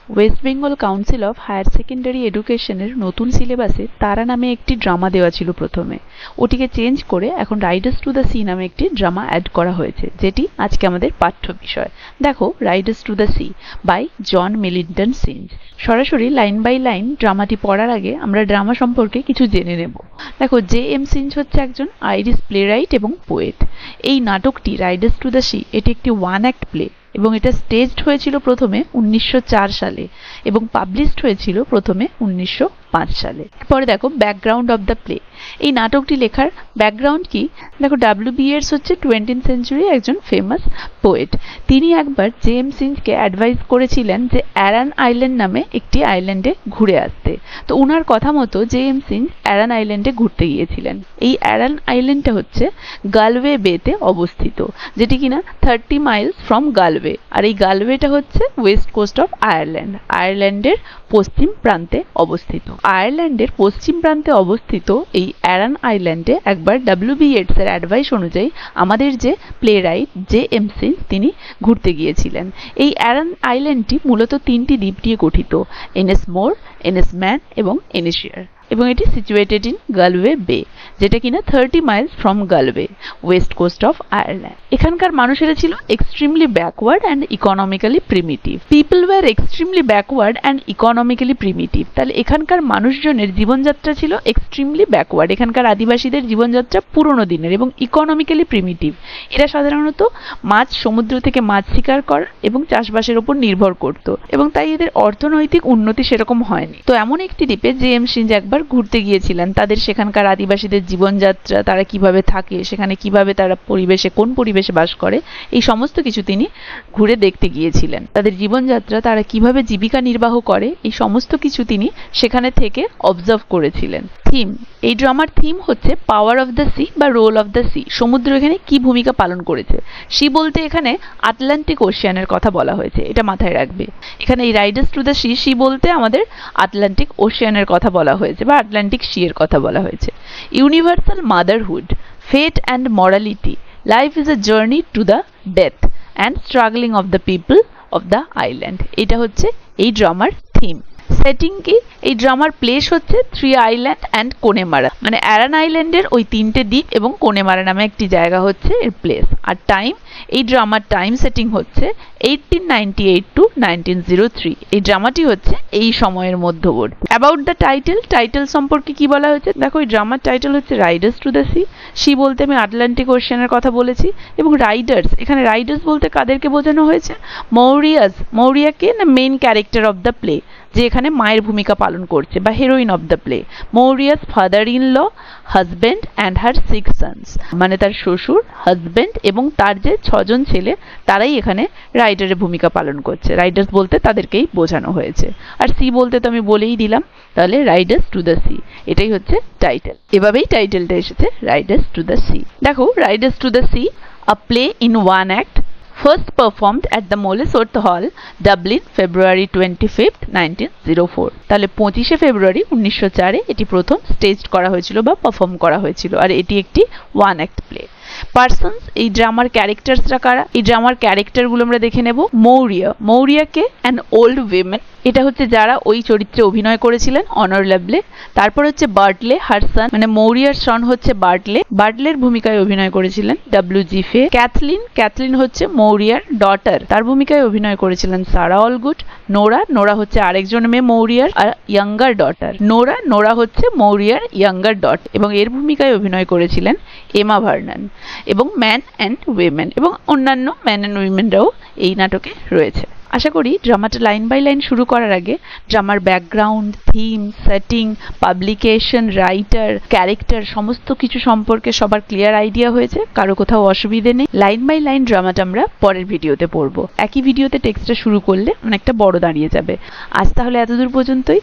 West Bengal Council of Higher Secondary এডুকেশনের নতুন সিলেবাসে তারা নামে একটি ড্রামা দেওয়া ছিল প্রথমে। ওটিকে চেঞ্জ করে এখন রাইডার্স টু দ্য সি নামে একটি ড্রামা অ্যাড করা হয়েছে, যেটি আজকে আমাদের পাঠ্য বিষয়। দেখো, riders to the sea by John Millington Synge. সরাসরি লাইন বাই লাইন ড্রামাটি পড়ার আগে আমরা ড্রামা সম্পর্কে কিছু জেনে নেব। দেখো, জে.এম. সিঞ্জ হচ্ছে একজন আইরিশ প্লেরাইট এবং পোয়েট। এই নাটকটি রাইডার্স টু দ্য সি এটি একটি ওয়ান অ্যাক্ট প্লে এবং এটা স্টেজড হয়েছিল প্রথমে 1904 সালে এবং পাবলিশড হয়েছিল প্রথমে 1905 সালে। পরে দেখো, ব্যাকগ্রাউন্ড অফ দ্য প্লে। এই নাটকটি লেখার ব্যাকগ্রাউন্ড কি? দেখো, ডব্লিউ.বি. ইয়েটস হচ্ছে 20th সেঞ্চুরি একজন ফেমাস পোয়েট। তিনি একবার জে.এম. সিঞ্জকে অ্যাডভাইস করেছিলেন যে অ্যারান আইল্যান্ড নামে একটি আইল্যান্ডে ঘুরে আসতে। তো উনার কথা মতো জে.এম. সিঞ্জ অ্যারান আইল্যান্ডে ঘুরতে গিয়েছিলেন। এই অ্যারান আইল্যান্ডটা হচ্ছে গালওয়ে বেতে অবস্থিত, যেটি কিনা 30 মাইলস ফ্রম গালওয়ে। আর এই গালওয়েটা হচ্ছে ওয়েস্ট কোস্ট অফ আয়ারল্যান্ড, আয়ারল্যান্ডের পশ্চিম প্রান্তে অবস্থিত। আয়ারল্যান্ডের পশ্চিম প্রান্তে অবস্থিত এই অ্যারান আইল্যান্ডে একবার ডব্লিউ.বি. ইয়েটস এর অ্যাডভাইস অনুযায়ী আমাদের যে প্লে রাইট জে.এম. সিঞ্জ তিনি ঘুরতে গিয়েছিলেন। এই অ্যারান আইল্যান্ডটি মূলত 3টি দ্বীপ নিয়ে গঠিত: এনএসমোর, এনএসম্যান এবং এনিশিয়ার, এবং এটি সিচুয়েটেড ইন গালওয়ে বে, যেটা কিনা 30 miles from Galway, west coast of Ireland. এখানকার মানুষেরা ছিল extremely backward and economically primitive. People were extremely backward and economically primitive. তাহলে এখানকার মানুষজনের জীবনযাত্রা ছিল এক্সট্রিমলি ব্যাকওয়ার্ড। এখানকার আদিবাসীদের জীবনযাত্রা পুরনো দিনের এবং ইকোনমিক্যালি প্রিমিটিভ। এরা সাধারণত মাছ, সমুদ্র থেকে মাছ শিকার করা এবং চাষবাসের উপর নির্ভর করত, এবং তাই এদের অর্থনৈতিক উন্নতি সেরকম হয়নি। তো এমন একটি দ্বীপে জে.এম. সিঞ্জ একবার ঘুরতে গিয়েছিলেন। তাদের সেখানকার আদিবাসীদের জীবনযাত্রা, তারা কিভাবে থাকে, সেখানে কিভাবে তারা কোন পরিবেশে বাস করে, এই সমস্ত কিছু তিনি ঘুরে দেখতে গিয়েছিলেন। তাদের জীবনযাত্রা, তারা কিভাবে জীবিকা নির্বাহ করে, এই সমস্ত কিছু তিনি সেখানে থেকে অবজার্ভ করেছিলেন। থিম, এই ড্রামার থিম হচ্ছে পাওয়ার অফ দ্য সি বা রোল অফ দ্য সি। সমুদ্র এখানে কি ভূমিকা পালন করেছে। সি বলতে এখানে আটলান্টিক ওশিয়ানের কথা বলা হয়েছে, এটা মাথায় রাখবে। এখানে এই Riders to the Sea, sea বলতে আমাদের আটলান্টিক ওশিয়ানের কথা বলা হয়েছে বা আটলান্টিক সি এর কথা বলা হয়েছে। Universal motherhood, fate and morality, life is a journey to the death and struggling of the people of the island. এটা হচ্ছে এই ড্রামার থিম। সেটিং কি? এই ড্রামার প্লেস হচ্ছে 3 আইল্যান্ড অ্যান্ড কোনেমারা, মানে অ্যারান আইল্যান্ডের ওই 3টে দ্বীপ এবং কোনেমারা নামে একটি জায়গা হচ্ছে এর প্লেস। আর টাইম, এই ড্রামার টাইম সেটিং হচ্ছে 1898 টু 1903। এই ড্রামাটি হচ্ছে এই সময়ের মধ্যবর্তী। অ্যাবাউট দ্য টাইটেল, টাইটেল সম্পর্কে কি বলা হয়েছে? দেখো, এই ড্রামার টাইটেল হচ্ছে Riders to the Sea. Sea বলতে আমি আটলান্টিক ওশিয়ানের কথা বলেছি, এবং রাইডার্স, এখানে রাইডার্স বলতে কাদেরকে বোঝানো হয়েছে? মৌরিয়াস। মৌরিয়াকে না main character of the play, যে এখানে মায়ের ভূমিকা পালন করছে বা heroine of the play. Maurya's father in law, husband and her 6 sons, মানে তার শ্বশুর, হাজব্যান্ড এবং তার যে 6 জন ছেলে, তারাই এখানে রাইডারের ভূমিকা পালন করছে। রাইডার্স বলতে তাদেরকেই বোঝানো হয়েছে। আর সি বলতে তো আমি বলেই দিলাম, তাহলে রাইডার্স টু দ্য সি, এটাই হচ্ছে টাইটেল। এভাবেই টাইটেলটা এসেছে, রাইডার্স টু দ্য সি। দেখো, riders to the C, a play in one act, first performed at the Molesworth Hall, Dublin, February 25th, 1904। তাহলে 25শে ফেব্রুয়ারি 1904 এটি প্রথম স্টেজড করা হয়েছিল বা পারফর্ম করা হয়েছিল। আর এটি একটি ওয়ান অ্যাক্ট প্লে। পার্সনস, এই ড্রামার ক্যারেক্টার্সরা কারা? এই ড্রামার ক্যারেক্টারগুলো আমরা দেখে নেব। মৌরিয়া, মৌরিয়াকে অ্যান ওল্ড উইমেন, এটা হচ্ছে যারা ওই চরিত্রে অভিনয় করেছিলেন, অনার লেভলে। তারপর হচ্ছে বার্টলে, হার সন, মানে মৌরিয়ার সন হচ্ছে বার্টলে, বার্টলের ভূমিকায় অভিনয় করেছিলেন ডব্লিউ.জি. ফে। ক্যাথলিন, ক্যাথলিন হচ্ছে মৌরিয়ার ডটার, তার ভূমিকায় অভিনয় করেছিলেন সারা অলগুড। নোরা, নোরা হচ্ছে আরেকজন মেয়ে মৌরিয়ার আর ইয়াঙ্গার ডটার। নোরা, নোরা হচ্ছে মৌরিয়ার ইয়াঙ্গার ডটার, এবং এর ভূমিকায় অভিনয় করেছিলেন এমা ভার্নন। এবং ম্যান অ্যান্ড উইমেন, এবং অন্যান্য ম্যান অ্যান্ড উইমেনরাও এই নাটকে রয়েছে। আশা করি ড্রামাটা লাইন বাই লাইন শুরু করার আগে ড্রামার background, theme, setting, publication, writer, character সমস্ত কিছু সম্পর্কে সবার ক্লিয়ার আইডিয়া হয়েছে। কারো কোথাও অসুবিধে নেই। লাইন বাই লাইন ড্রামাটা আমরা পরের ভিডিওতে পড়বো। একই ভিডিওতে টেক্সটটা শুরু করলে অনেকটা বড় দাঁড়িয়ে যাবে। আজ তাহলে এতদূর পর্যন্তই।